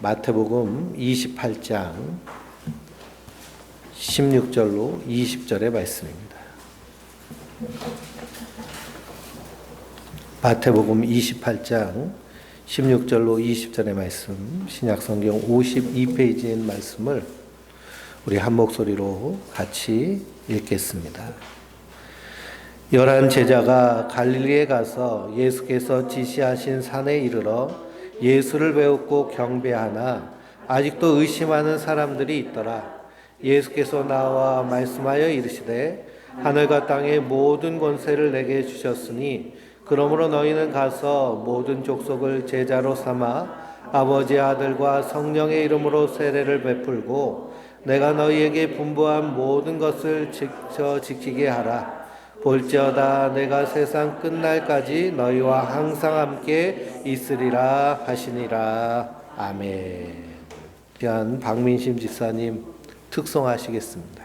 마태복음 28장 16절로 20절의 말씀입니다. 마태복음 28장 16절로 20절의 말씀, 신약성경 52페이지의 말씀을 우리 한 목소리로 같이 읽겠습니다. 11 제자가 갈릴리에 가서 예수께서 지시하신 산에 이르러 예수를 배웠고 경배하나 아직도 의심하는 사람들이 있더라. 예수께서 나와 말씀하여 이르시되 하늘과 땅의 모든 권세를 내게 주셨으니 그러므로 너희는 가서 모든 족속을 제자로 삼아 아버지 아들과 성령의 이름으로 세례를 베풀고 내가 너희에게 분부한 모든 것을 지키게 하라. 볼지어다 내가 세상 끝날까지 너희와 항상 함께 있으리라 하시니라. 아멘. 귀한 박민심 집사님 특송하시겠습니다.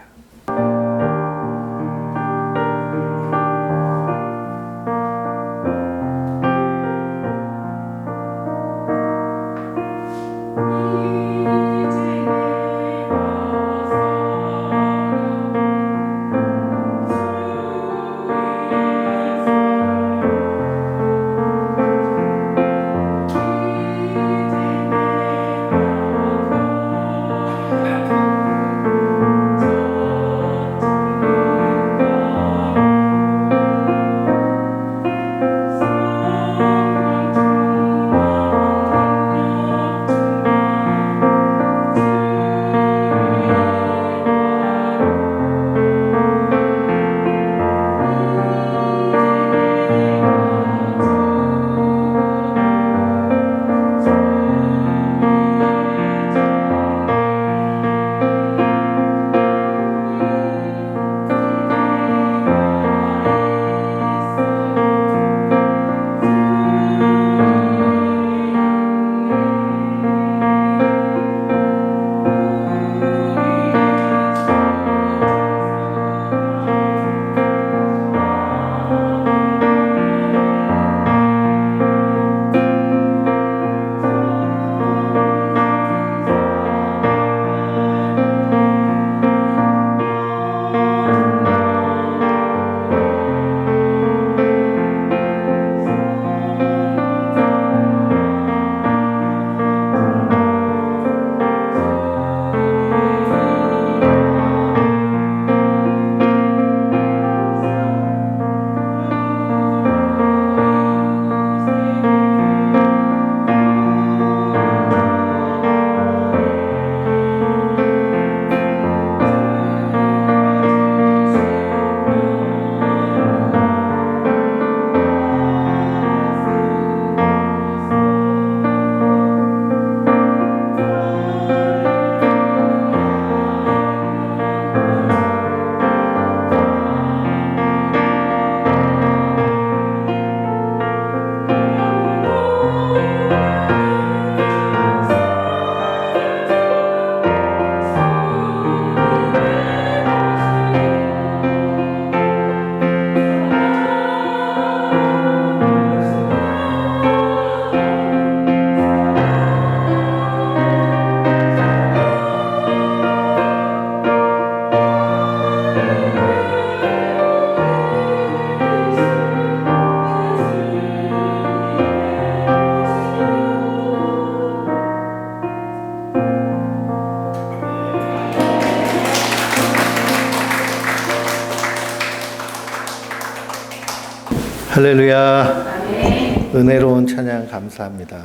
할렐루야. 은혜로운 찬양 감사합니다.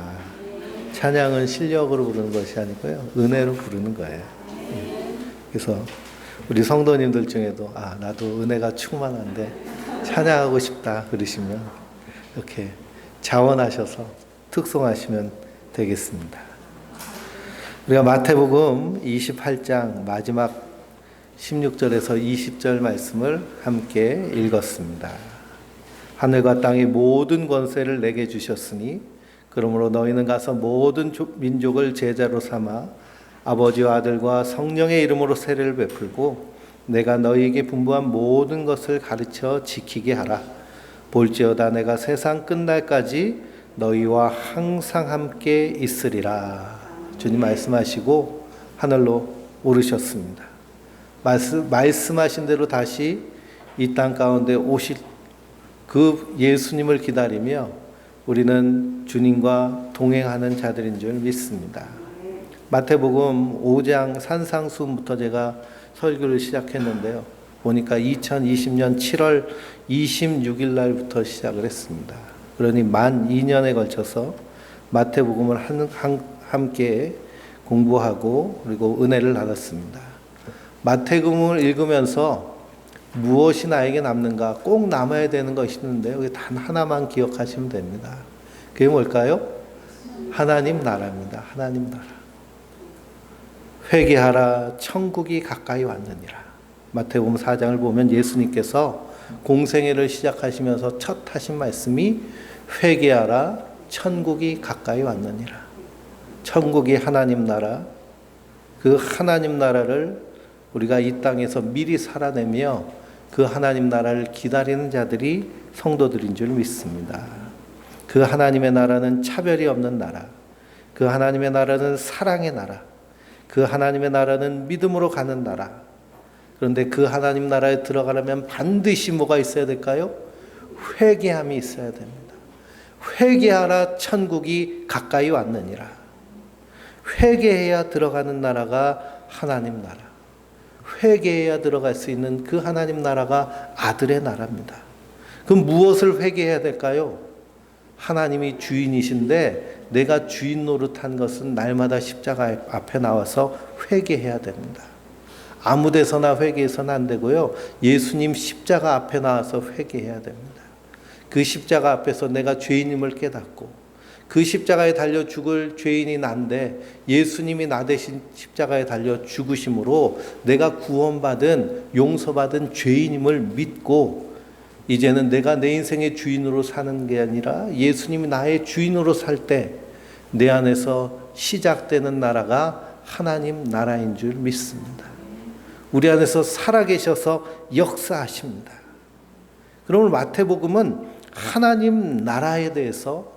찬양은 실력으로 부르는 것이 아니고요, 은혜로 부르는 거예요. 그래서 우리 성도님들 중에도 나도 은혜가 충만한데 찬양하고 싶다 그러시면 이렇게 자원하셔서 특송하시면 되겠습니다. 우리가 마태복음 28장 마지막 16절에서 20절 말씀을 함께 읽었습니다. 하늘과 땅의 모든 권세를 내게 주셨으니 그러므로 너희는 가서 모든 민족을 제자로 삼아 아버지와 아들과 성령의 이름으로 세례를 베풀고 내가 너희에게 분부한 모든 것을 가르쳐 지키게 하라. 볼지어다 내가 세상 끝날까지 너희와 항상 함께 있으리라. 주님 말씀하시고 하늘로 오르셨습니다. 말씀하신 대로 다시 이 땅 가운데 오실 그 예수님을 기다리며 우리는 주님과 동행하는 자들인 줄 믿습니다. 마태복음 5장 산상수훈부터 제가 설교를 시작했는데요. 보니까 2020년 7월 26일 날부터 시작을 했습니다. 그러니 만 2년에 걸쳐서 마태복음을 함께 공부하고 그리고 은혜를 나눴습니다. 마태복음을 읽으면서 무엇이 나에게 남는가? 꼭 남아야 되는 것이 있는데요. 단 하나만 기억하시면 됩니다. 그게 뭘까요? 하나님 나라입니다. 하나님 나라. 회개하라, 천국이 가까이 왔느니라. 마태복음 4장을 보면 예수님께서 공생애를 시작하시면서 첫 하신 말씀이 회개하라, 천국이 가까이 왔느니라. 천국이 하나님 나라, 그 하나님 나라를 우리가 이 땅에서 미리 살아내며 그 하나님 나라를 기다리는 자들이 성도들인 줄 믿습니다. 그 하나님의 나라는 차별이 없는 나라, 그 하나님의 나라는 사랑의 나라, 그 하나님의 나라는 믿음으로 가는 나라. 그런데 그 하나님 나라에 들어가려면 반드시 뭐가 있어야 될까요? 회개함이 있어야 됩니다. 회개하라, 천국이 가까이 왔느니라. 회개해야 들어가는 나라가 하나님 나라. 회개해야 들어갈 수 있는 그 하나님 나라가 아들의 나라입니다. 그럼 무엇을 회개해야 될까요? 하나님이 주인이신데 내가 주인 노릇한 것은 날마다 십자가 앞에 나와서 회개해야 됩니다. 아무 데서나 회개해서는 안 되고요. 예수님 십자가 앞에 나와서 회개해야 됩니다. 그 십자가 앞에서 내가 죄인임을 깨닫고 그 십자가에 달려 죽을 죄인이 난데 예수님이 나 대신 십자가에 달려 죽으심으로 내가 구원받은 용서받은 죄인임을 믿고 이제는 내가 내 인생의 주인으로 사는 게 아니라 예수님이 나의 주인으로 살 때 내 안에서 시작되는 나라가 하나님 나라인 줄 믿습니다. 우리 안에서 살아계셔서 역사하십니다. 그러면 마태복음은 하나님 나라에 대해서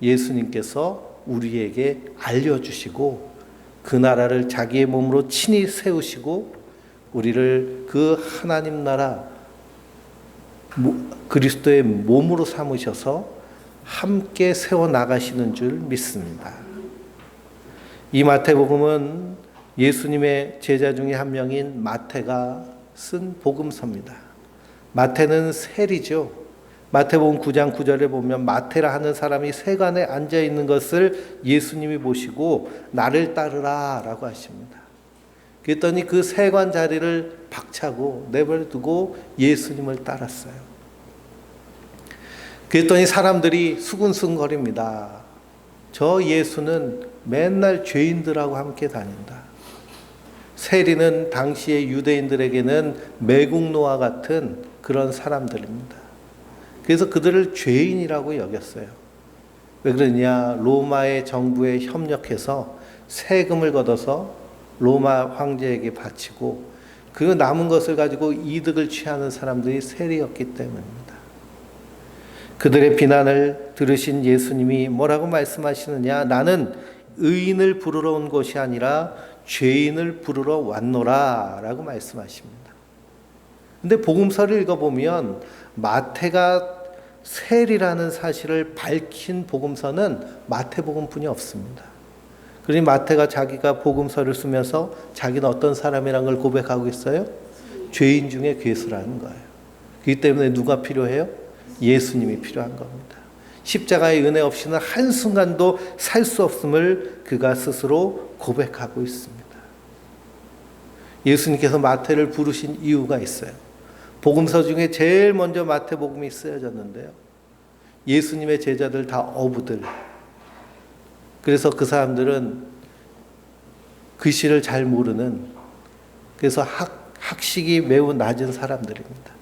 예수님께서 우리에게 알려주시고 그 나라를 자기의 몸으로 친히 세우시고 우리를 그 하나님 나라 그리스도의 몸으로 삼으셔서 함께 세워나가시는 줄 믿습니다. 이 마태복음은 예수님의 제자 중에 한 명인 마태가 쓴 복음서입니다. 마태는 세리죠. 마태복음 9장 9절에 보면 마태라 하는 사람이 세관에 앉아 있는 것을 예수님이 보시고 나를 따르라 라고 하십니다. 그랬더니 그 세관 자리를 박차고 내버려두고 예수님을 따랐어요. 그랬더니 사람들이 수군수군거립니다. 저 예수는 맨날 죄인들하고 함께 다닌다. 세리는 당시의 유대인들에게는 매국노와 같은 그런 사람들입니다. 그래서 그들을 죄인이라고 여겼어요. 왜 그러냐? 로마의 정부에 협력해서 세금을 걷어서 로마 황제에게 바치고 그 남은 것을 가지고 이득을 취하는 사람들이 세리였기 때문입니다. 그들의 비난을 들으신 예수님이 뭐라고 말씀하시느냐? 나는 의인을 부르러 온 것이 아니라 죄인을 부르러 왔노라 라고 말씀하십니다. 근데 복음서를 읽어보면 마태가 세리라는 사실을 밝힌 복음서는 마태복음뿐이 없습니다. 그러니 마태가 자기가 복음서를 쓰면서 자기는 어떤 사람이라는 걸 고백하고 있어요? 죄인 중에 괴수라는 거예요. 그렇기 때문에 누가 필요해요? 예수님이 필요한 겁니다. 십자가의 은혜 없이는 한순간도 살 수 없음을 그가 스스로 고백하고 있습니다. 예수님께서 마태를 부르신 이유가 있어요. 복음서 중에 제일 먼저 마태복음이 쓰여졌는데요. 예수님의 제자들 다 어부들. 그래서 그 사람들은 글씨를 잘 모르는, 그래서 학식이 매우 낮은 사람들입니다.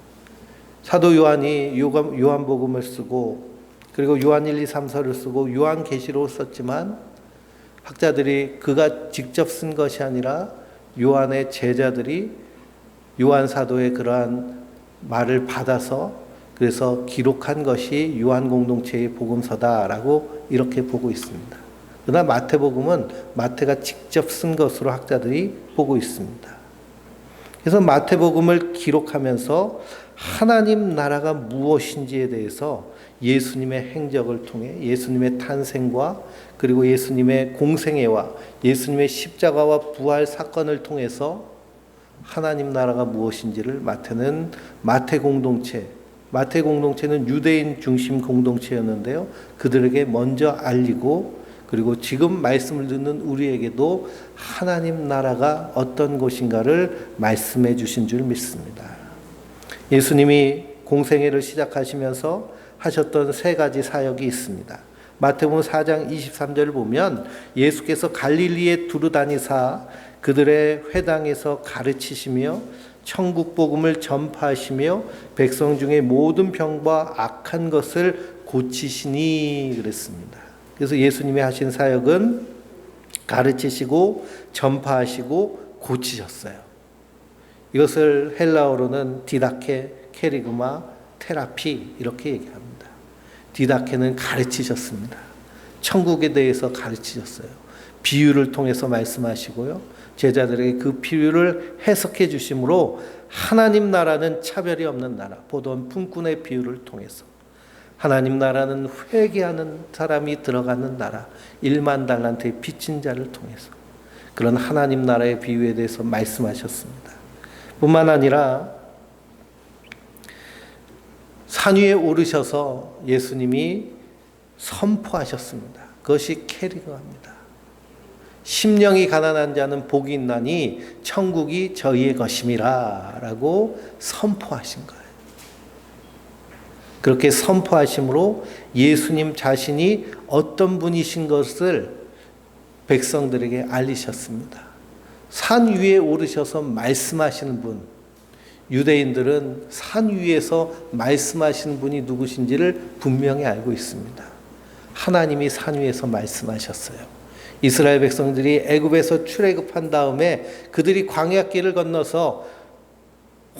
사도 요한이 요한복음을 쓰고 그리고 요한 1, 2, 3서를 쓰고 요한계시록을 썼지만 학자들이 그가 직접 쓴 것이 아니라 요한의 제자들이 요한 사도의 그러한 말을 받아서 그래서 기록한 것이 요한 공동체의 복음서다라고 이렇게 보고 있습니다. 그러나 마태복음은 마태가 직접 쓴 것으로 학자들이 보고 있습니다. 그래서 마태복음을 기록하면서 하나님 나라가 무엇인지에 대해서 예수님의 행적을 통해 예수님의 탄생과 그리고 예수님의 공생애와 예수님의 십자가와 부활 사건을 통해서 하나님 나라가 무엇인지를 마태는 마태 공동체는 유대인 중심 공동체였는데요. 그들에게 먼저 알리고 그리고 지금 말씀을 듣는 우리에게도 하나님 나라가 어떤 것인가를 말씀해 주신 줄 믿습니다. 예수님이 공생애를 시작하시면서 하셨던 세 가지 사역이 있습니다. 마태복음 4장 23절을 보면 예수께서 갈릴리에 두루 다니사 그들의 회당에서 가르치시며 천국 복음을 전파하시며 백성 중에 모든 병과 악한 것을 고치시니 그랬습니다. 그래서 예수님이 하신 사역은 가르치시고 전파하시고 고치셨어요. 이것을 헬라어로는 디다케, 케리그마, 테라피 이렇게 얘기합니다. 디다케는 가르치셨습니다. 천국에 대해서 가르치셨어요. 비유를 통해서 말씀하시고요. 제자들에게 그 비유를 해석해 주심으로 하나님 나라는 차별이 없는 나라, 보던 품꾼의 비유를 통해서 하나님 나라는 회개하는 사람이 들어가는 나라, 1만 달란트의 빚진 자를 통해서 그런 하나님 나라의 비유에 대해서 말씀하셨습니다. 뿐만 아니라 산 위에 오르셔서 예수님이 선포하셨습니다. 그것이 캐리그합니다. 심령이 가난한 자는 복이 있나니 천국이 저희의 것임이라 라고 선포하신 거예요. 그렇게 선포하심으로 예수님 자신이 어떤 분이신 것을 백성들에게 알리셨습니다. 산 위에 오르셔서 말씀하시는 분, 유대인들은 산 위에서 말씀하시는 분이 누구신지를 분명히 알고 있습니다. 하나님이 산 위에서 말씀하셨어요. 이스라엘 백성들이 애굽에서 출애굽한 다음에 그들이 광야길을 건너서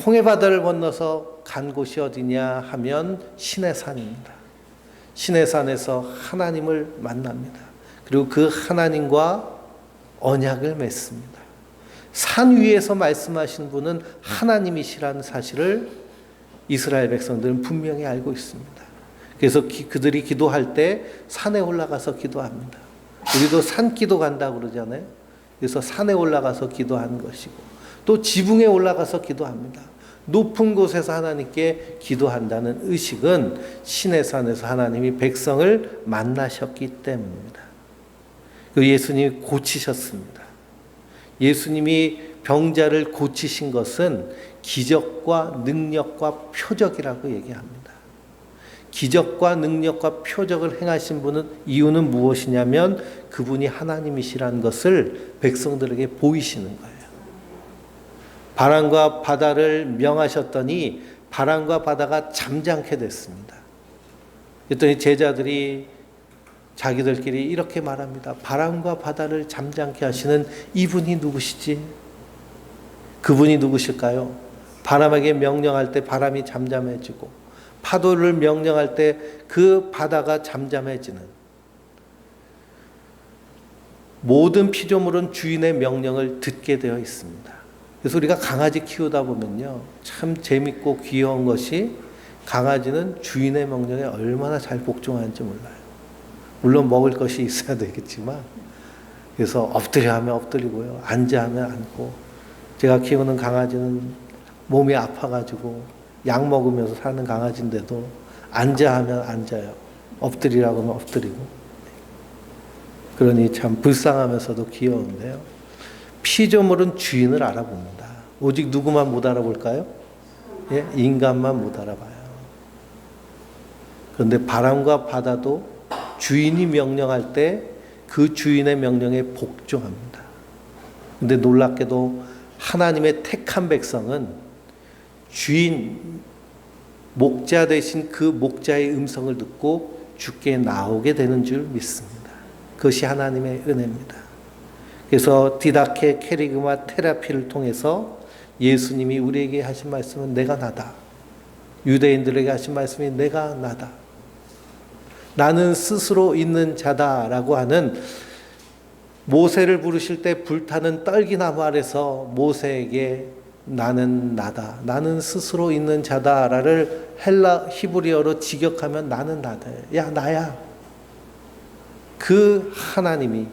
홍해바다를 건너서 간 곳이 어디냐 하면 시내산입니다. 시내산에서 하나님을 만납니다. 그리고 그 하나님과 언약을 맺습니다. 산 위에서 말씀하신 분은 하나님이시라는 사실을 이스라엘 백성들은 분명히 알고 있습니다. 그래서 그들이 기도할 때 산에 올라가서 기도합니다. 우리도 산기도 간다고 그러잖아요. 그래서 산에 올라가서 기도하는 것이고 또 지붕에 올라가서 기도합니다. 높은 곳에서 하나님께 기도한다는 의식은 시내산에서 하나님이 백성을 만나셨기 때문입니다. 그 예수님이 고치셨습니다. 예수님이 병자를 고치신 것은 기적과 능력과 표적이라고 얘기합니다. 기적과 능력과 표적을 행하신 분은 이유는 무엇이냐면 그분이 하나님이시라는 것을 백성들에게 보이시는 거예요. 바람과 바다를 명하셨더니 바람과 바다가 잠잠게 됐습니다. 그랬더니 제자들이 자기들끼리 이렇게 말합니다. 바람과 바다를 잠잠케 하시는 이분이 누구시지? 그분이 누구실까요? 바람에게 명령할 때 바람이 잠잠해지고 파도를 명령할 때 그 바다가 잠잠해지는 모든 피조물은 주인의 명령을 듣게 되어 있습니다. 그래서 우리가 강아지 키우다 보면요. 참 재밌고 귀여운 것이 강아지는 주인의 명령에 얼마나 잘 복종하는지 몰라요. 물론 먹을 것이 있어야 되겠지만 그래서 엎드려 하면 엎드리고요. 앉아 하면 앉고 제가 키우는 강아지는 몸이 아파가지고 약 먹으면서 사는 강아지인데도 앉아 하면 앉아요. 엎드리라고 하면 엎드리고. 그러니 참 불쌍하면서도 귀여운데요. 피조물은 주인을 알아봅니다. 오직 누구만 못 알아볼까요? 예? 인간만 못 알아봐요. 그런데 바람과 바다도 주인이 명령할 때 그 주인의 명령에 복종합니다. 그런데 놀랍게도 하나님의 택한 백성은 주인, 목자 대신 그 목자의 음성을 듣고 주께 나오게 되는 줄 믿습니다. 그것이 하나님의 은혜입니다. 그래서 디다케, 케리그마, 테라피를 통해서 예수님이 우리에게 하신 말씀은 내가 나다. 유대인들에게 하신 말씀이 내가 나다. 나는 스스로 있는 자다라고 하는 모세를 부르실 때 불타는 떨기나무 아래서 모세에게 나는 나다, 나는 스스로 있는 자다를 헬라 히브리어로 직역하면 나는 나다, 야 나야. 그 하나님이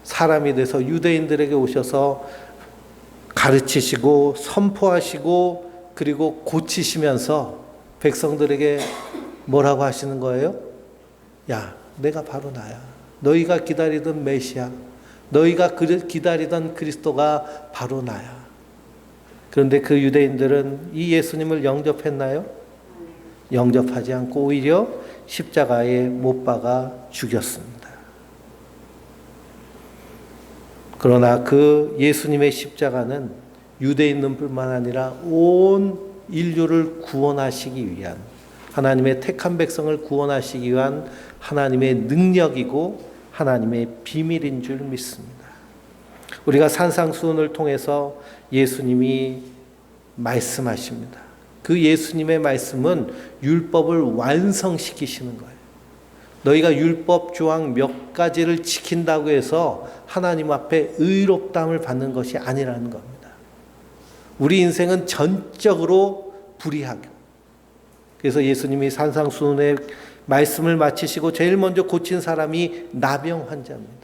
사람이 돼서 유대인들에게 오셔서 가르치시고 선포하시고 그리고 고치시면서 백성들에게 뭐라고 하시는 거예요? 야, 내가 바로 나야. 너희가 기다리던 메시아, 너희가 기다리던 그리스도가 바로 나야. 그런데 그 유대인들은 이 예수님을 영접했나요? 영접하지 않고 오히려 십자가에 못 박아 죽였습니다. 그러나 그 예수님의 십자가는 유대인들뿐만 아니라 온 인류를 구원하시기 위한, 하나님의 택한 백성을 구원하시기 위한 하나님의 능력이고 하나님의 비밀인 줄 믿습니다. 우리가 산상수훈을 통해서 예수님이 말씀하십니다. 그 예수님의 말씀은 율법을 완성시키시는 거예요. 너희가 율법 조항 몇 가지를 지킨다고 해서 하나님 앞에 의롭다함을 받는 것이 아니라는 겁니다. 우리 인생은 전적으로 불의하고, 그래서 예수님이 산상수훈의 말씀을 마치시고 제일 먼저 고친 사람이 나병 환자입니다.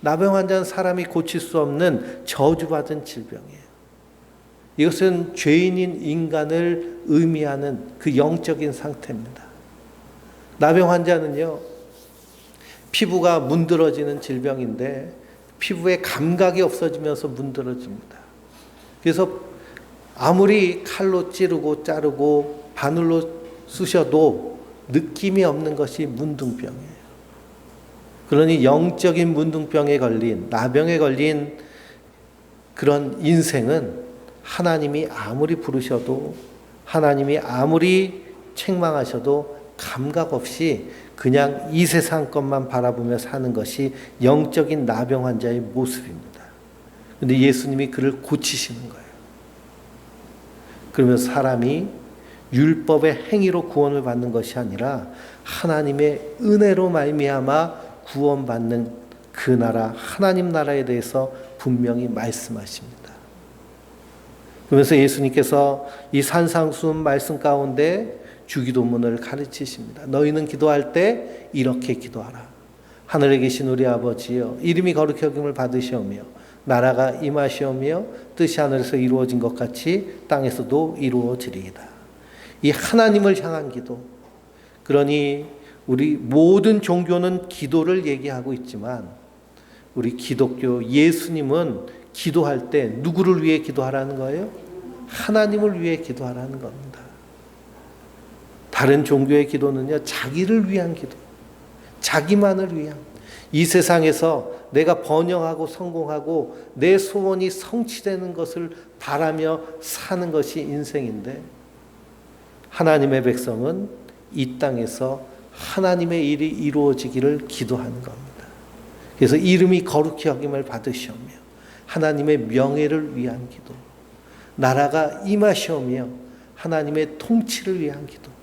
나병 환자는 사람이 고칠 수 없는 저주받은 질병이에요. 이것은 죄인인 인간을 의미하는 그 영적인 상태입니다. 나병 환자는요, 피부가 문드러지는 질병인데 피부에 감각이 없어지면서 문드러집니다. 그래서 아무리 칼로 찌르고 자르고 바늘로 쑤셔도 느낌이 없는 것이 문둥병이에요. 그러니 영적인 문둥병에 걸린, 나병에 걸린 그런 인생은 하나님이 아무리 부르셔도, 하나님이 아무리 책망하셔도 감각 없이 그냥 이 세상 것만 바라보며 사는 것이 영적인 나병 환자의 모습입니다. 그런데 예수님이 그를 고치시는 거예요. 그러면 사람이 율법의 행위로 구원을 받는 것이 아니라 하나님의 은혜로 말미암아 구원받는 그 나라, 하나님 나라에 대해서 분명히 말씀하십니다. 그러면서 예수님께서 이 산상수훈 말씀 가운데 주기도문을 가르치십니다. 너희는 기도할 때 이렇게 기도하라. 하늘에 계신 우리 아버지여, 이름이 거룩히 여김을 받으시오며 나라가 임하시오며 뜻이 하늘에서 이루어진 것 같이 땅에서도 이루어지리이다. 이 하나님을 향한 기도. 그러니 우리 모든 종교는 기도를 얘기하고 있지만 우리 기독교 예수님은 기도할 때 누구를 위해 기도하라는 거예요? 하나님을 위해 기도하라는 겁니다. 다른 종교의 기도는요, 자기를 위한 기도, 자기만을 위한, 이 세상에서 내가 번영하고 성공하고 내 소원이 성취되는 것을 바라며 사는 것이 인생인데, 하나님의 백성은 이 땅에서 하나님의 일이 이루어지기를 기도하는 겁니다. 그래서 이름이 거룩히 여김을 받으시오며 하나님의 명예를 위한 기도, 나라가 임하시오며 하나님의 통치를 위한 기도,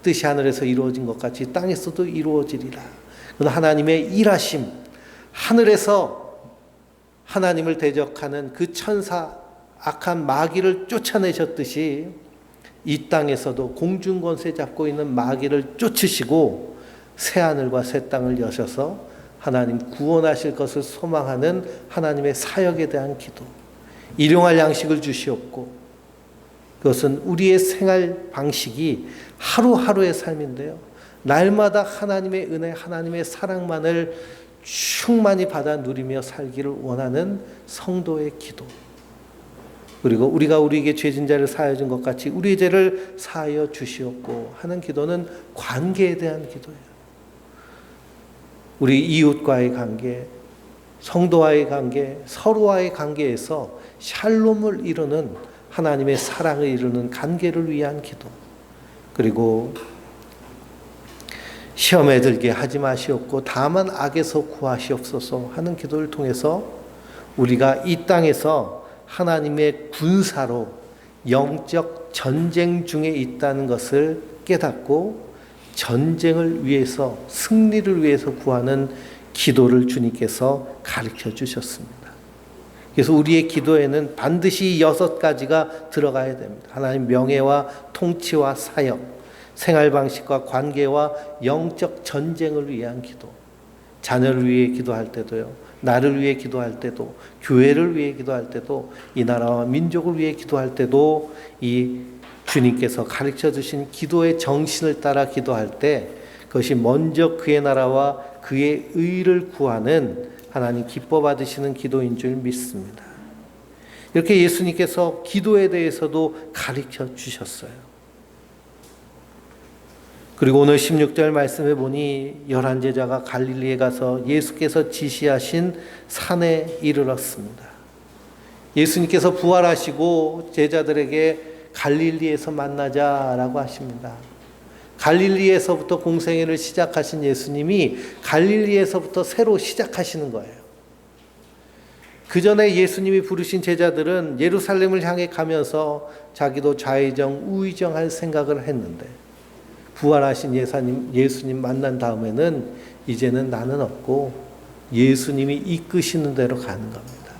뜻이 하늘에서 이루어진 것 같이 땅에서도 이루어지리라. 하나님의 일하심, 하늘에서 하나님을 대적하는 그 천사, 악한 마귀를 쫓아내셨듯이 이 땅에서도 공중권세 잡고 있는 마귀를 쫓으시고 새하늘과 새 땅을 여셔서 하나님 구원하실 것을 소망하는 하나님의 사역에 대한 기도, 일용할 양식을 주시옵고, 그것은 우리의 생활 방식이 하루하루의 삶인데요, 날마다 하나님의 은혜, 하나님의 사랑만을 충만히 받아 누리며 살기를 원하는 성도의 기도, 그리고 우리가 우리에게 죄진 자를 사하여 준 것 같이 우리의 죄를 사하여 주시옵고 하는 기도는 관계에 대한 기도예요. 우리 이웃과의 관계, 성도와의 관계, 서로와의 관계에서 샬롬을 이루는, 하나님의 사랑을 이루는 관계를 위한 기도, 그리고 시험에 들게 하지 마시옵고 다만 악에서 구하시옵소서 하는 기도를 통해서 우리가 이 땅에서 하나님의 군사로 영적 전쟁 중에 있다는 것을 깨닫고 전쟁을 위해서, 승리를 위해서 구하는 기도를 주님께서 가르쳐 주셨습니다. 그래서 우리의 기도에는 반드시 6가지가 들어가야 됩니다. 하나님 명예와 통치와 사역, 생활 방식과 관계와 영적 전쟁을 위한 기도, 자녀를 위해 기도할 때도요, 나를 위해 기도할 때도, 교회를 위해 기도할 때도, 이 나라와 민족을 위해 기도할 때도 이 주님께서 가르쳐 주신 기도의 정신을 따라 기도할 때 그것이 먼저 그의 나라와 그의 의를 구하는 하나님 기뻐 받으시는 기도인 줄 믿습니다. 이렇게 예수님께서 기도에 대해서도 가르쳐 주셨어요. 그리고 오늘 16절 말씀에 보니 11제자가 갈릴리에 가서 예수께서 지시하신 산에 이르렀습니다. 예수님께서 부활하시고 제자들에게 갈릴리에서 만나자라고 하십니다. 갈릴리에서부터 공생애를 시작하신 예수님이 갈릴리에서부터 새로 시작하시는 거예요. 그 전에 예수님이 부르신 제자들은 예루살렘을 향해 가면서 자기도 좌의정 우의정 생각을 했는데 부활하신 예수님 만난 다음에는 이제는 나는 없고 예수님이 이끄시는 대로 가는 겁니다.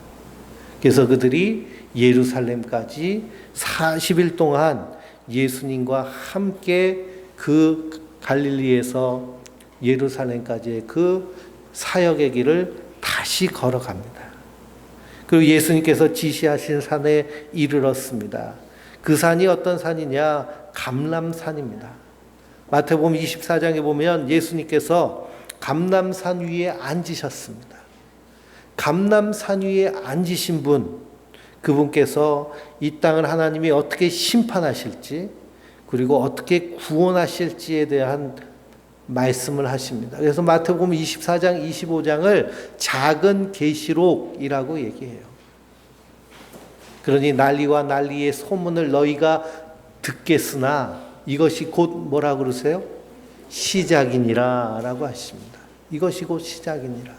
그래서 그들이 예루살렘까지 40일 동안 예수님과 함께 그 갈릴리에서 예루살렘까지의 그 사역의 길을 다시 걸어갑니다. 그리고 예수님께서 지시하신 산에 이르렀습니다. 그 산이 어떤 산이냐? 감람산입니다. 마태복음 24장에 보면 예수님께서 감람산 위에 앉으셨습니다. 감람산 위에 앉으신 분, 그분께서 이 땅을 하나님이 어떻게 심판하실지 그리고 어떻게 구원하실지에 대한 말씀을 하십니다. 그래서 마태복음 24장, 25장을 작은 계시록이라고 얘기해요. 그러니 난리와 난리의 소문을 너희가 듣겠으나 이것이 곧 뭐라 그러세요? 시작이니라 라고 하십니다. 이것이 곧 시작이니라.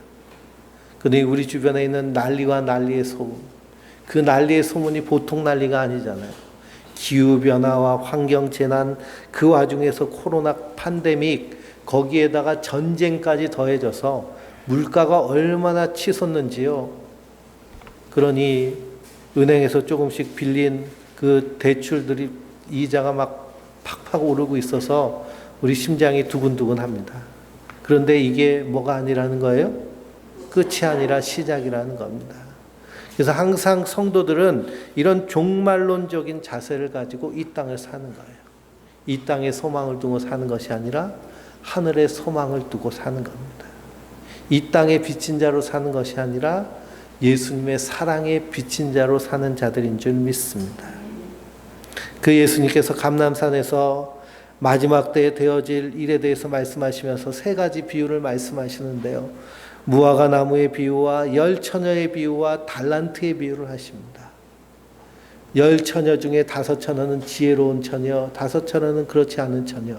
그러니 우리 주변에 있는 난리와 난리의 소문, 그 난리의 소문이 보통 난리가 아니잖아요. 기후변화와 환경재난, 그 와중에서 코로나 팬데믹, 거기에다가 전쟁까지 더해져서 물가가 얼마나 치솟는지요. 그러니 은행에서 조금씩 빌린 그 대출들이 이자가 막 팍팍 오르고 있어서 우리 심장이 두근두근합니다. 그런데 이게 뭐가 아니라는 거예요? 끝이 아니라 시작이라는 겁니다. 그래서 항상 성도들은 이런 종말론적인 자세를 가지고 이 땅을 사는 거예요. 이 땅에 소망을 두고 사는 것이 아니라 하늘에 소망을 두고 사는 겁니다. 이 땅에 빚진 자로 사는 것이 아니라 예수님의 사랑에 빚진 자로 사는 자들인 줄 믿습니다. 그 예수님께서 감람산에서 마지막 때에 되어질 일에 대해서 말씀하시면서 3가지 비유를 말씀하시는데요. 무화과 나무의 비유와 10처녀의 비유와 달란트의 비유를 하십니다. 10처녀 중에 5처녀는 지혜로운 처녀, 5처녀는 그렇지 않은 처녀.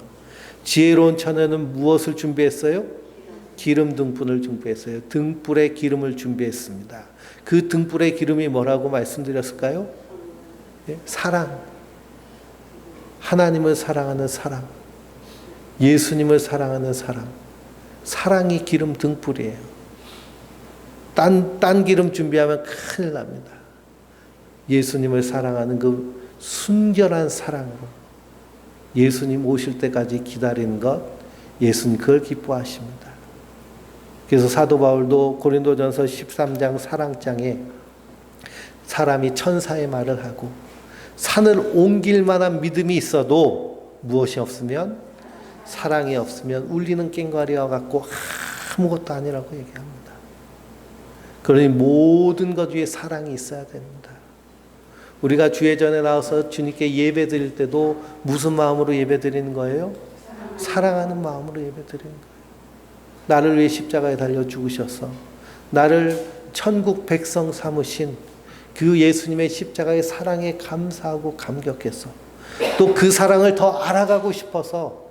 지혜로운 처녀는 무엇을 준비했어요? 기름 등불을 준비했어요. 등불에 기름을 준비했습니다. 그 등불의 기름이 뭐라고 말씀드렸을까요? 사랑. 하나님을 사랑하는 사랑. 예수님을 사랑하는 사랑. 사랑이 기름 등불이에요. 딴 기름 준비하면 큰일 납니다. 예수님을 사랑하는 그 순결한 사랑으로 예수님 오실 때까지 기다리는 것, 예수님 그걸 기뻐하십니다. 그래서 사도 바울도 고린도전서 13장 사랑장에 사람이 천사의 말을 하고 산을 옮길 만한 믿음이 있어도 무엇이 없으면, 사랑이 없으면 울리는 꽹과리와 같고 아무것도 아니라고 얘기합니다. 그러니 모든 것 위에 사랑이 있어야 됩니다. 우리가 주의 전에 나와서 주님께 예배 드릴 때도 무슨 마음으로 예배 드리는 거예요? 사랑하는 마음으로 예배 드리는 거예요. 나를 위해 십자가에 달려 죽으셔서 나를 천국 백성 삼으신 그 예수님의 십자가의 사랑에 감사하고 감격해서 또 그 사랑을 더 알아가고 싶어서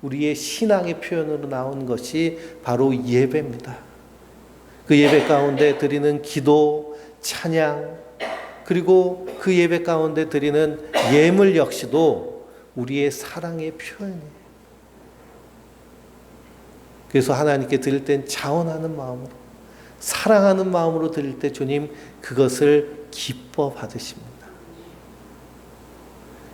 우리의 신앙의 표현으로 나온 것이 바로 예배입니다. 그 예배 가운데 드리는 기도, 찬양, 그리고 그 예배 가운데 드리는 예물 역시도 우리의 사랑의 표현이에요. 그래서 하나님께 드릴 땐 자원하는 마음으로, 사랑하는 마음으로 드릴 때 주님 그것을 기뻐 받으십니다.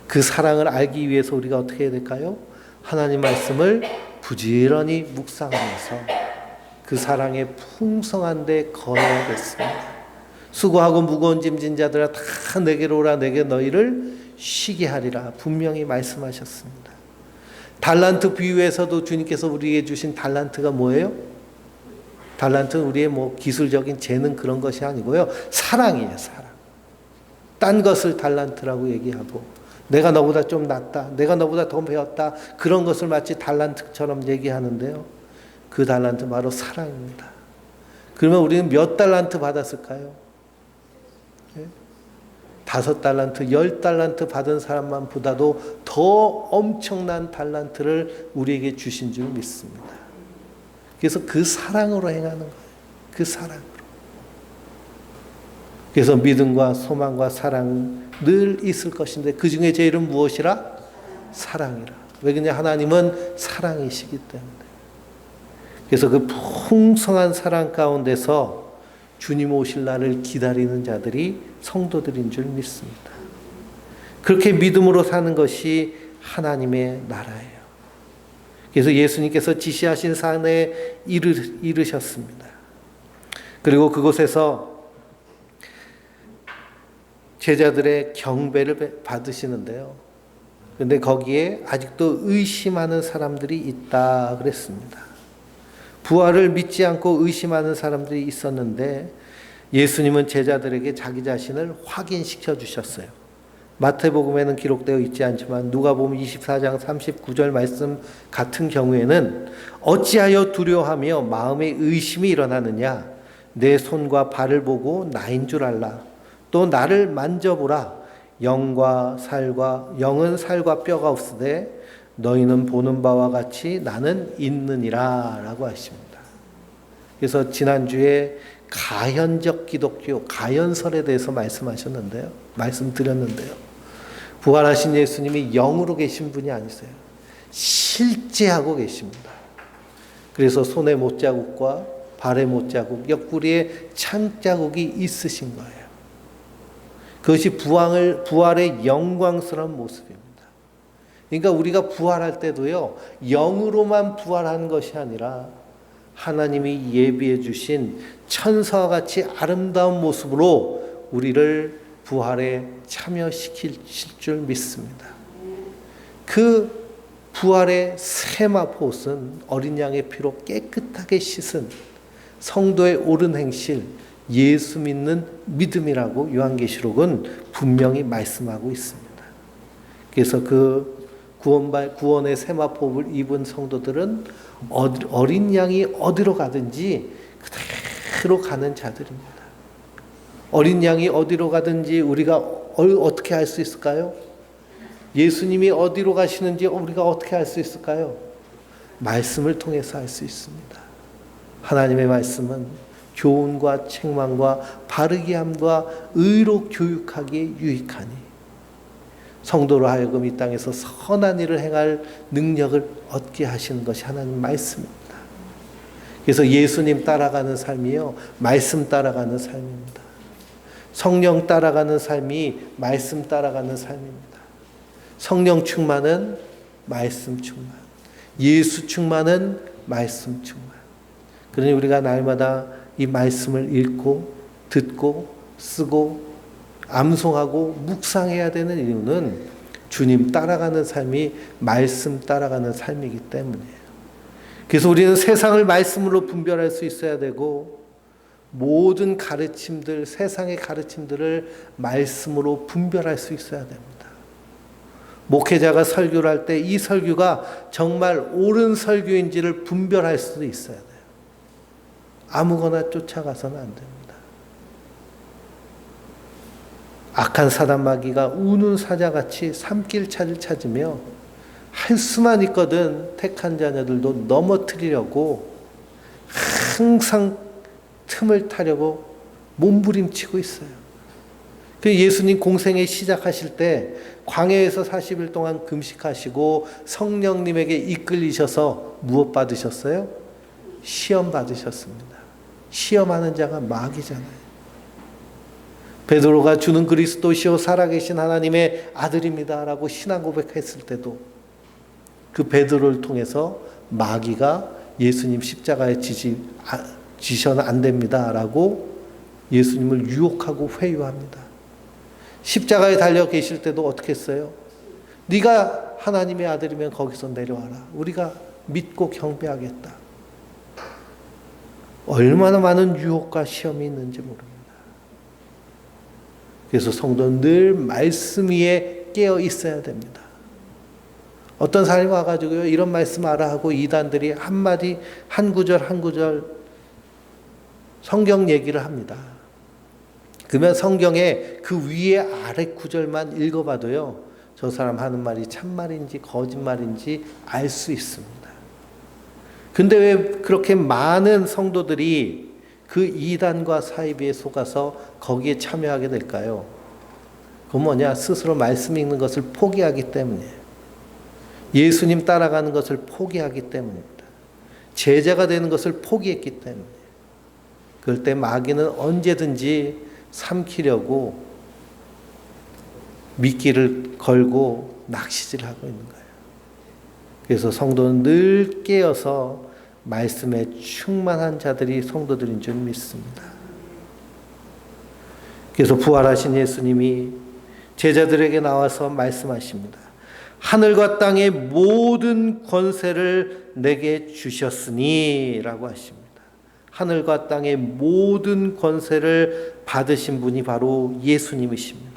그 사랑을 알기 위해서 우리가 어떻게 해야 될까요? 하나님 말씀을 부지런히 묵상하면서 그 사랑의 풍성한 데 거해야겠습니다. 수고하고 무거운 짐진 자들아 다 내게로 오라, 내게 너희를 쉬게 하리라 분명히 말씀하셨습니다. 달란트 비유에서도 주님께서 우리에게 주신 달란트가 뭐예요? 달란트는 우리의 기술적인 재능 그런 것이 아니고요. 사랑이에요, 사랑. 딴 것을 달란트라고 얘기하고, 내가 너보다 좀 낫다, 내가 너보다 더 배웠다, 그런 것을 마치 달란트처럼 얘기하는데요. 그 달란트 바로 사랑입니다. 그러면 우리는 몇 달란트 받았을까요? 5달란트, 10달란트 받은 사람만 보다도 더 엄청난 달란트를 우리에게 주신 줄 믿습니다. 그래서 그 사랑으로 행하는 거예요. 그 사랑으로. 그래서 믿음과 소망과 사랑 늘 있을 것인데 그 중에 제일은 무엇이라? 사랑이라. 왜 그러냐? 하나님은 사랑이시기 때문에. 그래서 그 풍성한 사랑 가운데서 주님 오실 날을 기다리는 자들이 성도들인 줄 믿습니다. 그렇게 믿음으로 사는 것이 하나님의 나라예요. 그래서 예수님께서 지시하신 산에 이르셨습니다. 그리고 그곳에서 제자들의 경배를 받으시는데요. 그런데 거기에 아직도 의심하는 사람들이 있다 그랬습니다. 부활을 믿지 않고 의심하는 사람들이 있었는데 예수님은 제자들에게 자기 자신을 확인시켜 주셨어요. 마태복음에는 기록되어 있지 않지만 누가복음 24장 39절 말씀 같은 경우에는 어찌하여 두려워하며 마음에 의심이 일어나느냐, 내 손과 발을 보고 나인 줄 알라. 또 나를 만져보라. 영은 살과 뼈가 없으되 너희는 보는 바와 같이 나는 있느니라 라고 하십니다. 그래서 지난주에 가현적 기독교, 가현설에 대해서 말씀드렸는데요. 부활하신 예수님이 영으로 계신 분이 아니세요. 실제하고 계십니다. 그래서 손에 못자국과 발에 못자국, 옆구리에 창자국이 있으신 거예요. 그것이 부활의 영광스러운 모습입니다. 그러니까 우리가 부활할 때도요, 영으로만 부활하는 것이 아니라 하나님이 예비해 주신 천사와 같이 아름다운 모습으로 우리를 부활에 참여시킬 줄 믿습니다. 그 부활의 세마포옷은 어린 양의 피로 깨끗하게 씻은 성도의 옳은 행실, 예수 믿는 믿음이라고 요한계시록은 분명히 말씀하고 있습니다. 그래서 그 구원의 세마포를 입은 성도들은 어린 양이 어디로 가든지 그대로 가는 자들입니다. 어린 양이 어디로 가든지 우리가 어떻게 알 수 있을까요? 예수님이 어디로 가시는지 우리가 어떻게 알 수 있을까요? 말씀을 통해서 알 수 있습니다. 하나님의 말씀은 교훈과 책망과 바르게 함과 의로 교육하기에 유익하니 성도로 하여금 이 땅에서 선한 일을 행할 능력을 얻게 하시는 것이 하나님 말씀입니다. 그래서 예수님 따라가는 삶이요, 말씀 따라가는 삶입니다. 성령 따라가는 삶이 말씀 따라가는 삶입니다. 성령 충만은 말씀 충만, 예수 충만은 말씀 충만. 그러니 우리가 날마다 이 말씀을 읽고 듣고 쓰고 암송하고 묵상해야 되는 이유는 주님 따라가는 삶이 말씀 따라가는 삶이기 때문이에요. 그래서 우리는 세상을 말씀으로 분별할 수 있어야 되고 모든 가르침들, 세상의 가르침들을 말씀으로 분별할 수 있어야 됩니다. 목회자가 설교를 할 때 이 설교가 정말 옳은 설교인지를 분별할 수도 있어야 돼요. 아무거나 쫓아가서는 안 됩니다. 악한 사단 마귀가 우는 사자같이 산길차를 찾으며 할 수만 있거든 택한 자녀들도 넘어뜨리려고 항상 틈을 타려고 몸부림치고 있어요. 예수님 공생애 시작하실 때 광야에서 40일 동안 금식하시고 성령님에게 이끌리셔서 무엇 받으셨어요? 시험 받으셨습니다. 시험하는 자가 마귀잖아요. 베드로가 주는 그리스도시요 살아계신 하나님의 아들입니다라고 신앙 고백했을 때도 그 베드로를 통해서 마귀가 예수님 십자가에 지셔는 안 됩니다라고 예수님을 유혹하고 회유합니다. 십자가에 달려 계실 때도 어떻게 했어요? 네가 하나님의 아들이면 거기서 내려와라. 우리가 믿고 경배하겠다. 얼마나 많은 유혹과 시험이 있는지 모릅니다. 그래서 성도는 늘 말씀 위에 깨어 있어야 됩니다. 어떤 사람이 와가지고요, 이런 말씀 알아 하고 이단들이 한마디, 한 구절, 한 구절 성경 얘기를 합니다. 그러면 성경에 그 위에 아래 구절만 읽어봐도요, 저 사람 하는 말이 참말인지 거짓말인지 알 수 있습니다. 근데 왜 그렇게 많은 성도들이 그 이단과 사이비에 속아서 거기에 참여하게 될까요? 그건 뭐냐? 스스로 말씀 읽는 것을 포기하기 때문이에요. 예수님 따라가는 것을 포기하기 때문입니다. 제자가 되는 것을 포기했기 때문이에요. 그럴 때 마귀는 언제든지 삼키려고 미끼를 걸고 낚시질하고 있는 거예요. 그래서 성도는 늘 깨어서 말씀에 충만한 자들이 성도들인 줄 믿습니다. 그래서 부활하신 예수님이 제자들에게 나와서 말씀하십니다. 하늘과 땅의 모든 권세를 내게 주셨으니 라고 하십니다. 하늘과 땅의 모든 권세를 받으신 분이 바로 예수님이십니다.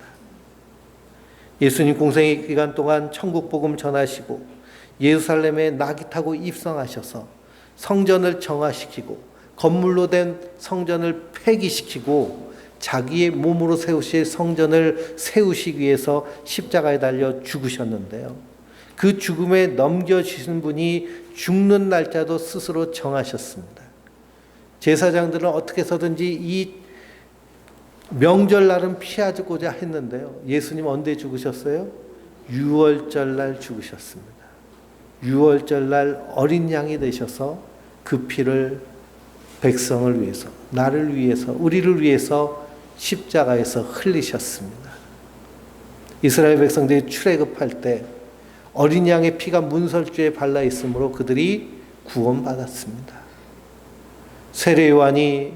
예수님 공생의 기간 동안 천국 복음 전하시고 예루살렘에 낙이 타고 입성하셔서 성전을 정화시키고 건물로 된 성전을 폐기시키고 자기의 몸으로 세우실 성전을 세우시기 위해서 십자가에 달려 죽으셨는데요. 그 죽음에 넘겨주신 분이 죽는 날짜도 스스로 정하셨습니다. 제사장들은 어떻게 해서든지 이 명절날은 피하고자 했는데요. 예수님 언제 죽으셨어요? 유월절날 죽으셨습니다. 유월절날 어린 양이 되셔서 그 피를 백성을 위해서, 나를 위해서, 우리를 위해서 십자가에서 흘리셨습니다. 이스라엘 백성들이 출애굽할 때 어린 양의 피가 문설주에 발라 있으므로 그들이 구원받았습니다. 세례요한이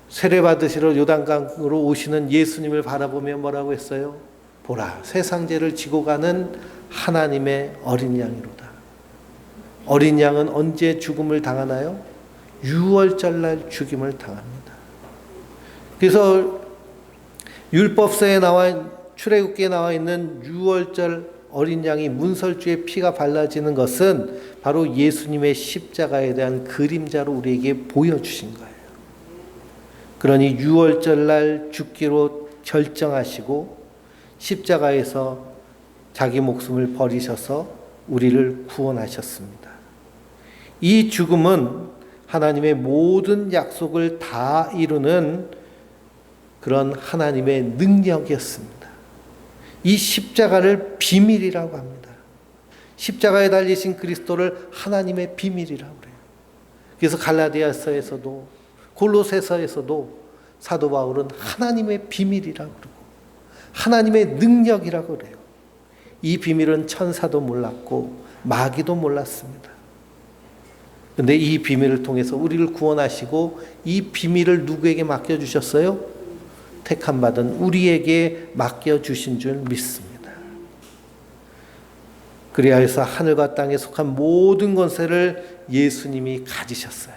세례받으시러 요단강으로 오시는 예수님을 바라보며 뭐라고 했어요? 보라, 세상 죄를 지고 가는 하나님의 어린 양이로다. 어린 양은 언제 죽음을 당하나요? 유월절날 죽임을 당합니다. 그래서 율법서에 출애굽기에 나와 있는 유월절 어린 양이 문설주에 피가 발라지는 것은 바로 예수님의 십자가에 대한 그림자로 우리에게 보여주신 거예요. 그러니 유월절날 죽기로 결정하시고 십자가에서 자기 목숨을 버리셔서 우리를 구원하셨습니다. 이 죽음은 하나님의 모든 약속을 다 이루는 그런 하나님의 능력이었습니다. 이 십자가를 비밀이라고 합니다. 십자가에 달리신 그리스도를 하나님의 비밀이라고 그래요. 그래서 갈라디아서에서도 골로새서에서도 사도 바울은 하나님의 비밀이라고 그러고 하나님의 능력이라고 그래요. 이 비밀은 천사도 몰랐고 마귀도 몰랐습니다. 그런데 이 비밀을 통해서 우리를 구원하시고 이 비밀을 누구에게 맡겨주셨어요? 택함받은 우리에게 맡겨주신 줄 믿습니다. 그리하여서 하늘과 땅에 속한 모든 권세를 예수님이 가지셨어요.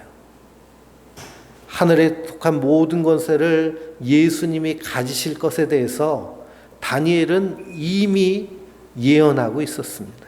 하늘에 속한 모든 권세를 예수님이 가지실 것에 대해서 다니엘은 이미 예언하고 있었습니다.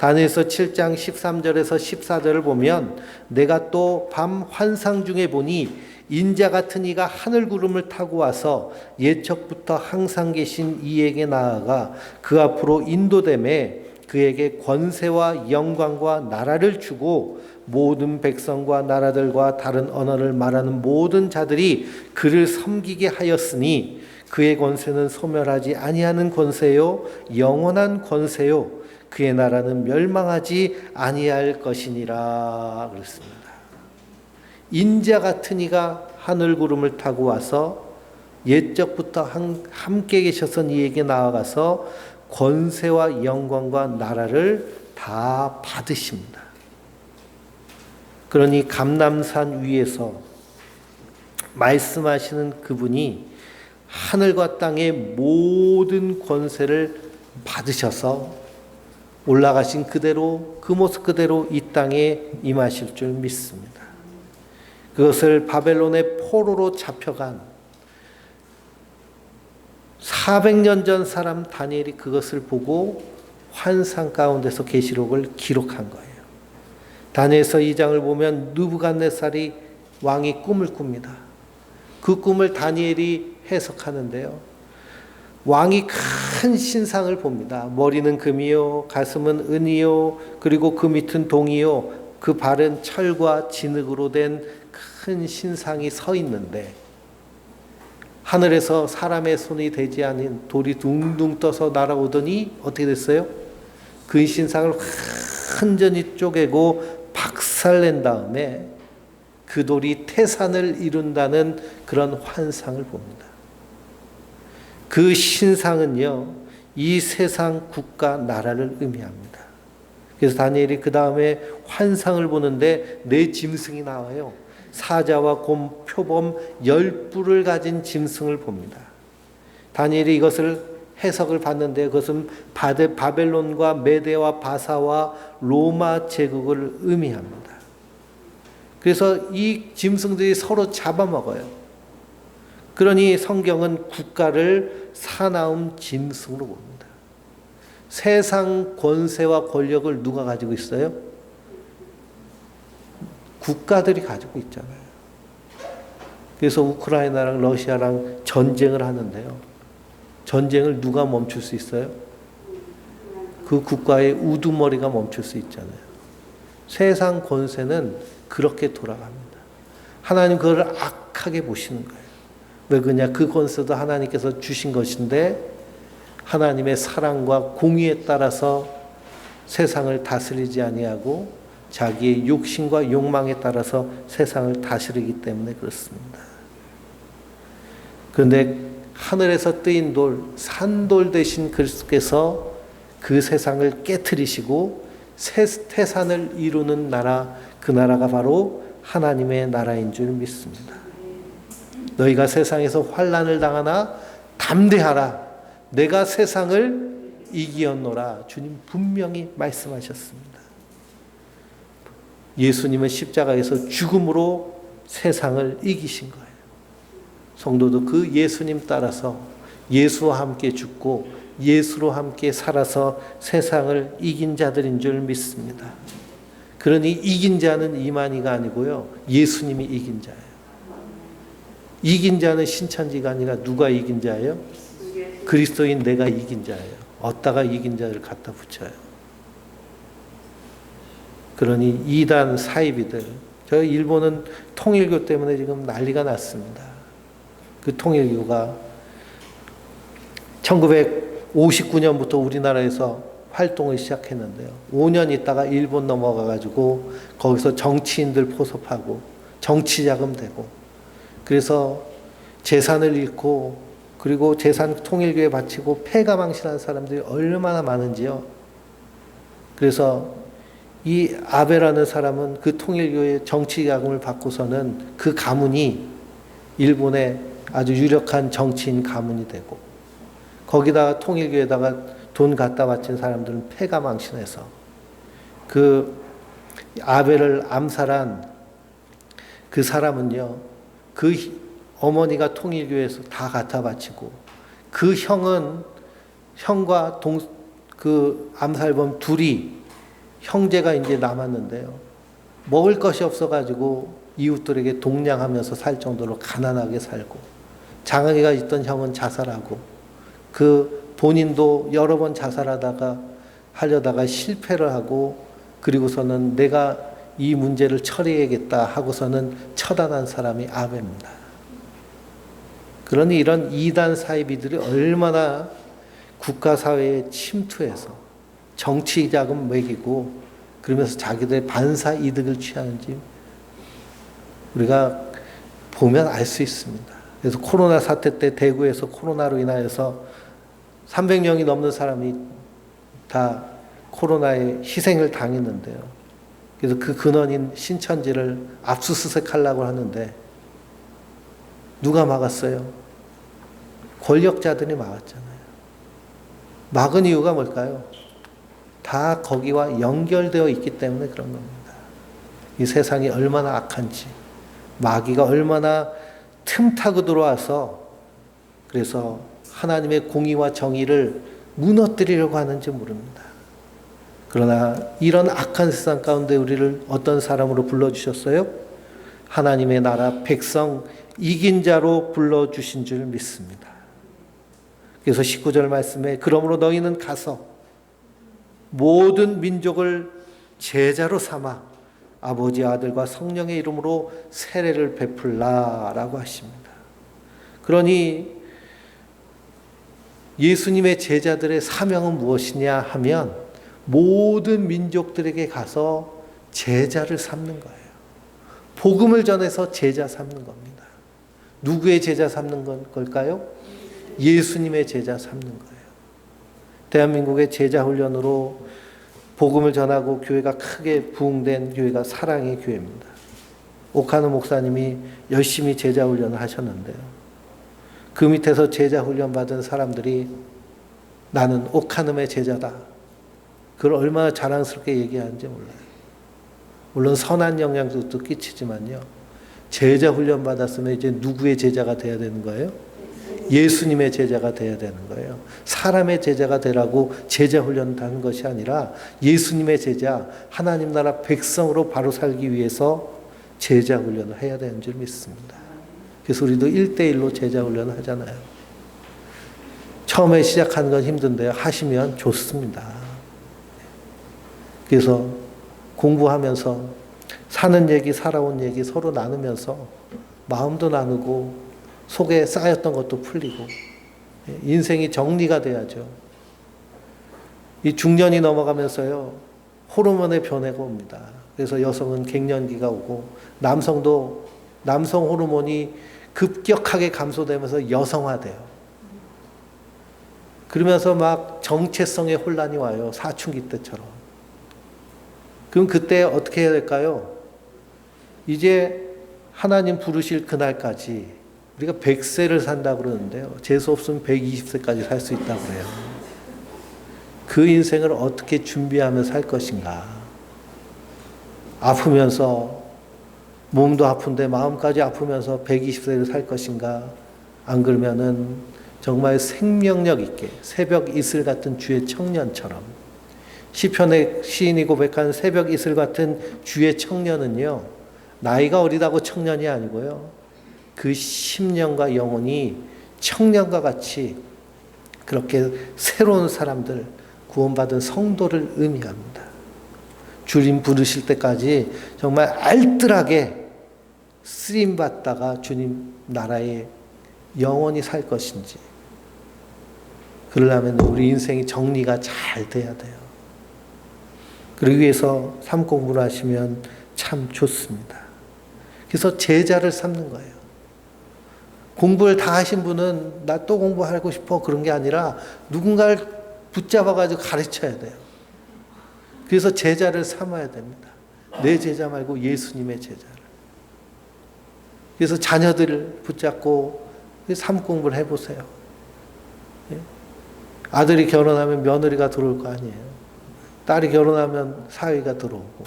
다니엘서 7장 13절에서 14절을 보면 내가 또 밤 환상 중에 보니 인자 같은 이가 하늘 구름을 타고 와서 예척부터 항상 계신 이에게 나아가 그 앞으로 인도됨에 그에게 권세와 영광과 나라를 주고 모든 백성과 나라들과 다른 언어를 말하는 모든 자들이 그를 섬기게 하였으니 그의 권세는 소멸하지 아니하는 권세요 영원한 권세요 그의 나라는 멸망하지 아니할 것이니라 그랬습니다. 인자 같은 이가 하늘 구름을 타고 와서 옛적부터 함께 계셨던 이에게 나아가서 권세와 영광과 나라를 다 받으십니다. 그러니 감람산 위에서 말씀하시는 그분이 하늘과 땅의 모든 권세를 받으셔서 올라가신 그대로, 그 모습 그대로 이 땅에 임하실 줄 믿습니다. 그것을 바벨론의 포로로 잡혀간 400년 전 사람 다니엘이 그것을 보고 환상 가운데서 계시록을 기록한 거예요. 다니엘서 2장을 보면 느부갓네살이 왕이 꿈을 꿉니다. 그 꿈을 다니엘이 해석하는데요. 왕이 큰 신상을 봅니다. 머리는 금이요, 가슴은 은이요, 그리고 그 밑은 동이요, 그 발은 철과 진흙으로 된 큰 신상이 서 있는데 하늘에서 사람의 손이 되지 않은 돌이 둥둥 떠서 날아오더니 어떻게 됐어요? 그 신상을 완전히 쪼개고 박살낸 다음에 그 돌이 태산을 이룬다는 그런 환상을 봅니다. 그 신상은요, 이 세상 국가 나라를 의미합니다. 그래서 다니엘이 그 다음에 환상을 보는데 네 짐승이 나와요. 사자와 곰, 표범 10뿔을 가진 짐승을 봅니다. 다니엘이 이것을 해석을 봤는데 그것은 바벨론과 메대와 바사와 로마 제국을 의미합니다. 그래서 이 짐승들이 서로 잡아먹어요. 그러니 성경은 국가를 사나운 짐승으로 봅니다. 세상 권세와 권력을 누가 가지고 있어요? 국가들이 가지고 있잖아요. 그래서 우크라이나랑 러시아랑 전쟁을 하는데요. 전쟁을 누가 멈출 수 있어요? 그 국가의 우두머리가 멈출 수 있잖아요. 세상 권세는 그렇게 돌아갑니다. 하나님 그걸 악하게 보시는 거예요. 왜 그러냐? 그 권세도 하나님께서 주신 것인데 하나님의 사랑과 공의에 따라서 세상을 다스리지 아니하고 자기의 욕심과 욕망에 따라서 세상을 다스리기 때문에 그렇습니다. 그런데 하늘에서 뜨인 돌, 산돌 대신 그리스도께서 그 세상을 깨트리시고 태산을 이루는 나라, 그 나라가 바로 하나님의 나라인 줄 믿습니다. 너희가 세상에서 환난을 당하나 담대하라. 내가 세상을 이기었노라. 주님 분명히 말씀하셨습니다. 예수님은 십자가에서 죽음으로 세상을 이기신 거예요. 성도도 그 예수님 따라서 예수와 함께 죽고 예수로 함께 살아서 세상을 이긴 자들인 줄 믿습니다. 그러니 이긴 자는 이만희가 아니고요. 예수님이 이긴 자예요. 이긴 자는 신천지가 아니라 누가 이긴 자예요? 그리스도인 내가 이긴 자예요. 어디다가 이긴 자를 갖다 붙여요. 그러니 이단 사이비들, 저 일본은 통일교 때문에 지금 난리가 났습니다. 그 통일교가 1959년부터 우리나라에서 활동을 시작했는데요. 5년 있다가 일본 넘어가 가지고 거기서 정치인들 포섭하고 정치 자금 되고 그래서 재산을 잃고 그리고 재산 통일교에 바치고 패가망신한 사람들이 얼마나 많은지요. 그래서 이 아베라는 사람은 그 통일교의 정치 자금을 받고서는 그 가문이 일본의 아주 유력한 정치인 가문이 되고 거기다가 통일교에다가 돈 갖다 바친 사람들은 패가망신해서 그 아벨을 암살한 그 사람은요, 그 어머니가 통일교에서 다 갖다 바치고 그 형과 그 암살범 둘이 형제가 이제 남았는데요. 먹을 것이 없어가지고 이웃들에게 동냥하면서 살 정도로 가난하게 살고 장애가 있던 형은 자살하고 그 본인도 여러 번 하려다가 실패를 하고 그리고서는 내가 이 문제를 처리해야겠다 하고서는 처단한 사람이 아베입니다. 그러니 이런 이단 사이비들이 얼마나 국가사회에 침투해서 정치 자금 먹이고 그러면서 자기들의 반사 이득을 취하는지 우리가 보면 알 수 있습니다. 그래서 코로나 사태 때 대구에서 코로나로 인하여서 300명이 넘는 사람이 다 코로나에 희생을 당했는데요. 그래서 그 근원인 신천지를 압수수색하려고 하는데 누가 막았어요? 권력자들이 막았잖아요. 막은 이유가 뭘까요? 다 거기와 연결되어 있기 때문에 그런 겁니다. 이 세상이 얼마나 악한지, 마귀가 얼마나 틈타고 들어와서 그래서 하나님의 공의와 정의를 무너뜨리려고 하는지 모릅니다. 그러나 이런 악한 세상 가운데 우리를 어떤 사람으로 불러주셨어요? 하나님의 나라 백성 이긴 자로 불러주신 줄 믿습니다. 그래서 19절 말씀에 그러므로 너희는 가서 모든 민족을 제자로 삼아 아버지 아들과 성령의 이름으로 세례를 베풀라라고 하십니다. 그러니 예수님의 제자들의 사명은 무엇이냐 하면 모든 민족들에게 가서 제자를 삼는 거예요. 복음을 전해서 제자 삼는 겁니다. 누구의 제자 삼는 걸까요? 예수님의 제자 삼는 거예요. 대한민국의 제자 훈련으로 복음을 전하고 교회가 크게 부흥된 교회가 사랑의 교회입니다. 오카노 목사님이 열심히 제자 훈련을 하셨는데요. 그 밑에서 제자 훈련 받은 사람들이 나는 오카노의 제자다. 그걸 얼마나 자랑스럽게 얘기하는지 몰라요. 물론 선한 영향도 끼치지만요. 제자 훈련 받았으면 이제 누구의 제자가 돼야 되는 거예요? 예수님의 제자가 돼야 되는 거예요. 사람의 제자가 되라고 제자 훈련을 하는 것이 아니라 예수님의 제자, 하나님 나라 백성으로 바로 살기 위해서 제자 훈련을 해야 되는 줄 믿습니다. 그래서 우리도 1대1로 제자 훈련을 하잖아요. 처음에 시작하는 건 힘든데요. 하시면 좋습니다. 그래서 공부하면서 사는 얘기, 살아온 얘기 서로 나누면서 마음도 나누고 속에 쌓였던 것도 풀리고 인생이 정리가 돼야죠. 이 중년이 넘어가면서요. 호르몬의 변화가 옵니다. 그래서 여성은 갱년기가 오고 남성도 남성 호르몬이 급격하게 감소되면서 여성화돼요. 그러면서 막 정체성의 혼란이 와요. 사춘기 때처럼. 그럼 그때 어떻게 해야 될까요? 이제 하나님 부르실 그날까지 우리가 100세를 산다고 그러는데요. 재수 없으면 120세까지 살 수 있다고 그래요. 그 인생을 어떻게 준비하며 살 것인가. 아프면서 몸도 아픈데 마음까지 아프면서 120세를 살 것인가. 안 그러면은 정말 생명력 있게 새벽 이슬 같은 주의 청년처럼 시편의 시인이 고백한 새벽 이슬 같은 주의 청년은요. 나이가 어리다고 청년이 아니고요. 그 심령과 영혼이 청년과 같이 그렇게 새로운 사람들, 구원받은 성도를 의미합니다. 주님 부르실 때까지 정말 알뜰하게 쓰임받다가 주님 나라에 영원히 살 것인지 그러려면 우리 인생이 정리가 잘 돼야 돼요. 그러기 위해서 삶 공부를 하시면 참 좋습니다. 그래서 제자를 삼는 거예요. 공부를 다 하신 분은 나 또 공부하고 싶어 그런 게 아니라 누군가를 붙잡아가지고 가르쳐야 돼요. 그래서 제자를 삼아야 됩니다. 내 제자 말고 예수님의 제자를. 그래서 자녀들을 붙잡고 삶 공부를 해보세요. 아들이 결혼하면 며느리가 들어올 거 아니에요. 딸이 결혼하면 사위가 들어오고.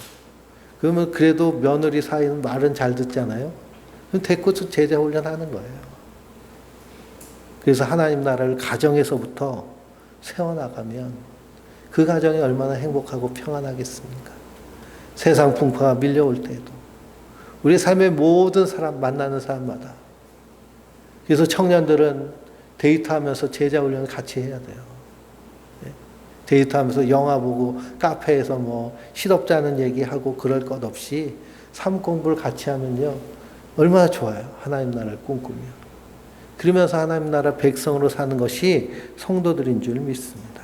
그러면 그래도 며느리 사위는 말은 잘 듣잖아요. 그럼 데리고 제자 훈련하는 거예요. 그래서 하나님 나라를 가정에서부터 세워나가면 그 가정이 얼마나 행복하고 평안하겠습니까? 세상 풍파가 밀려올 때에도 우리 삶의 모든 사람 만나는 사람마다 그래서 청년들은 데이트하면서 제자 훈련을 같이 해야 돼요. 데이트하면서 영화 보고 카페에서 뭐 시덥잖은 얘기하고 그럴 것 없이 삶 공부를 같이 하면요 얼마나 좋아요. 하나님 나라를 꿈꾸며. 그러면서 하나님 나라 백성으로 사는 것이 성도들인 줄 믿습니다.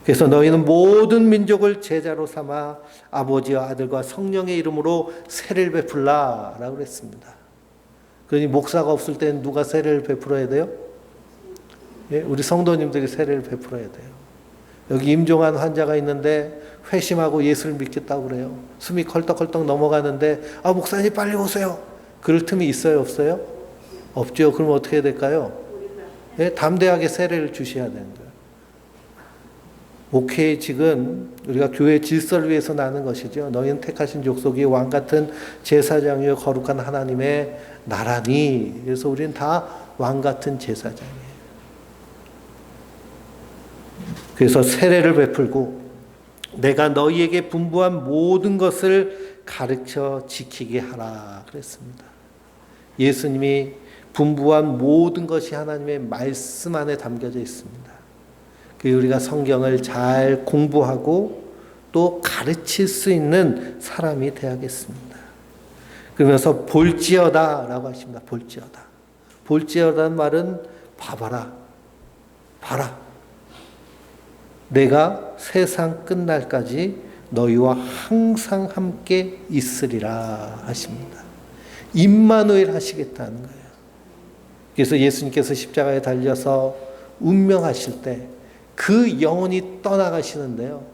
그래서 너희는 모든 민족을 제자로 삼아 아버지와 아들과 성령의 이름으로 세례를 베풀라라고 그랬습니다. 그러니 목사가 없을 때는 누가 세례를 베풀어야 돼요? 예, 우리 성도님들이 세례를 베풀어야 돼요. 여기 임종한 환자가 있는데 회심하고 예수를 믿겠다고 그래요. 숨이 컬떡컬떡 넘어가는데 목사님 빨리 오세요. 그럴 틈이 있어요, 없어요? 없죠. 그럼 어떻게 해야 될까요? 예, 담대하게 세례를 주셔야 되는 거예요. 목회직은 우리가 교회 질서를 위해서 나는 것이죠. 너희는 택하신 족속이 왕같은 제사장이요 거룩한 하나님의 나라니. 그래서 우리는 다 왕같은 제사장이에요. 그래서 세례를 베풀고 내가 너희에게 분부한 모든 것을 가르쳐 지키게 하라 그랬습니다. 예수님이 분부한 모든 것이 하나님의 말씀 안에 담겨져 있습니다. 우리가 성경을 잘 공부하고 또 가르칠 수 있는 사람이 되어야겠습니다. 그러면서 볼지어다 라고 하십니다. 볼지어다. 볼지어다는 말은 봐봐라. 봐라. 내가 세상 끝날까지 너희와 항상 함께 있으리라 하십니다. 임마누엘 하시겠다는 거예요. 그래서 예수님께서 십자가에 달려서 운명하실 때 그 영혼이 떠나가시는데요.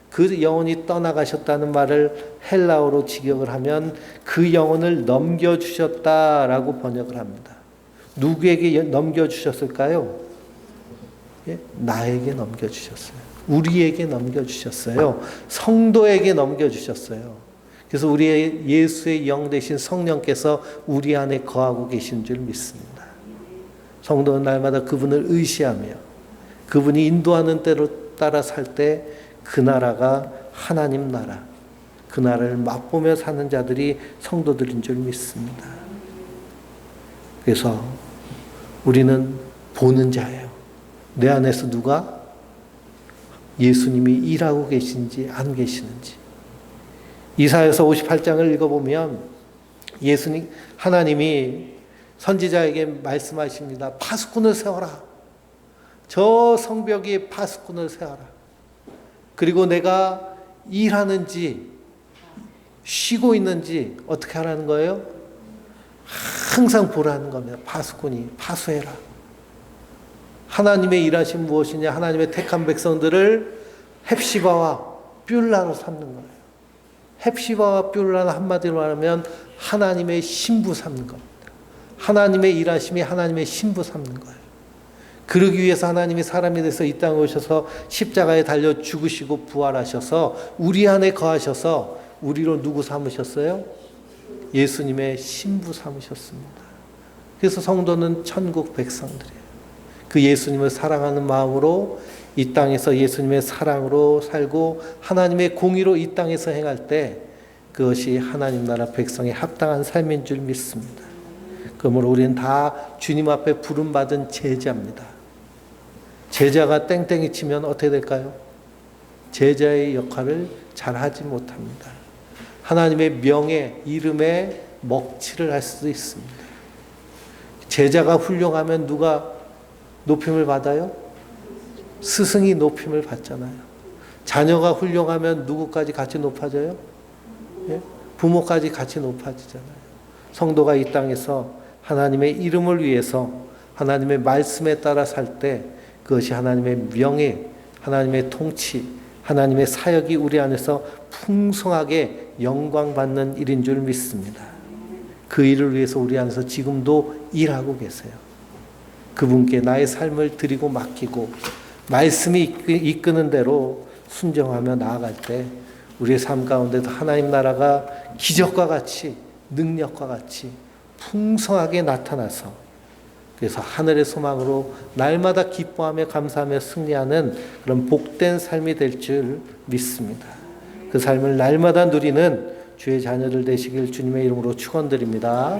그 영혼이 떠나가셨다는 말을 헬라어로 직역을 하면 그 영혼을 넘겨주셨다라고 번역을 합니다. 누구에게 넘겨주셨을까요? 예? 나에게 넘겨주셨어요. 우리에게 넘겨주셨어요. 성도에게 넘겨주셨어요. 그래서 우리의 예수의 영 되신 성령께서 우리 안에 거하고 계신 줄 믿습니다. 성도는 날마다 그분을 의시하며 그분이 인도하는 대로 따라 살 때 그 나라가 하나님 나라, 그 나라를 맛보며 사는 자들이 성도들인 줄 믿습니다. 그래서 우리는 보는 자예요. 내 안에서 누가 예수님이 일하고 계신지 안 계시는지. 이사야서 58장을 읽어보면 하나님이 선지자에게 말씀하십니다. 파수꾼을 세워라. 저 성벽 위에 파수꾼을 세워라. 그리고 내가 일하는지 쉬고 있는지 어떻게 하라는 거예요? 항상 보라는 겁니다. 파수꾼이 파수해라. 하나님의 일하심 무엇이냐? 하나님의 택한 백성들을 헵시바와 뷸라로 삼는 거예요. 헵시바와 뷸라는 한마디로 말하면 하나님의 신부 삼는 겁니다. 하나님의 일하심이 하나님의 신부 삼는 거예요. 그러기 위해서 하나님이 사람이 돼서 이 땅에 오셔서 십자가에 달려 죽으시고 부활하셔서 우리 안에 거하셔서 우리로 누구 삼으셨어요? 예수님의 신부 삼으셨습니다. 그래서 성도는 천국 백성들이에요. 그 예수님을 사랑하는 마음으로 이 땅에서 예수님의 사랑으로 살고 하나님의 공의로 이 땅에서 행할 때 그것이 하나님 나라 백성의 합당한 삶인 줄 믿습니다. 그러므로 우리는 다 주님 앞에 부름받은 제자입니다. 제자가 땡땡이 치면 어떻게 될까요? 제자의 역할을 잘하지 못합니다. 하나님의 명예, 이름에 먹칠을 할 수도 있습니다. 제자가 훌륭하면 누가 높임을 받아요? 스승이 높임을 받잖아요. 자녀가 훌륭하면 누구까지 같이 높아져요? 예? 부모까지 같이 높아지잖아요. 성도가 이 땅에서 하나님의 이름을 위해서 하나님의 말씀에 따라 살 때 그것이 하나님의 명예, 하나님의 통치, 하나님의 사역이 우리 안에서 풍성하게 영광받는 일인 줄 믿습니다. 그 일을 위해서 우리 안에서 지금도 일하고 계세요. 그분께 나의 삶을 드리고 맡기고 말씀이 이끄는 대로 순종하며 나아갈 때 우리의 삶 가운데도 하나님 나라가 기적과 같이 능력과 같이 풍성하게 나타나서 그래서 하늘의 소망으로 날마다 기뻐하며 감사하며 승리하는 그런 복된 삶이 될 줄 믿습니다. 그 삶을 날마다 누리는 주의 자녀들 되시길 주님의 이름으로 축원드립니다.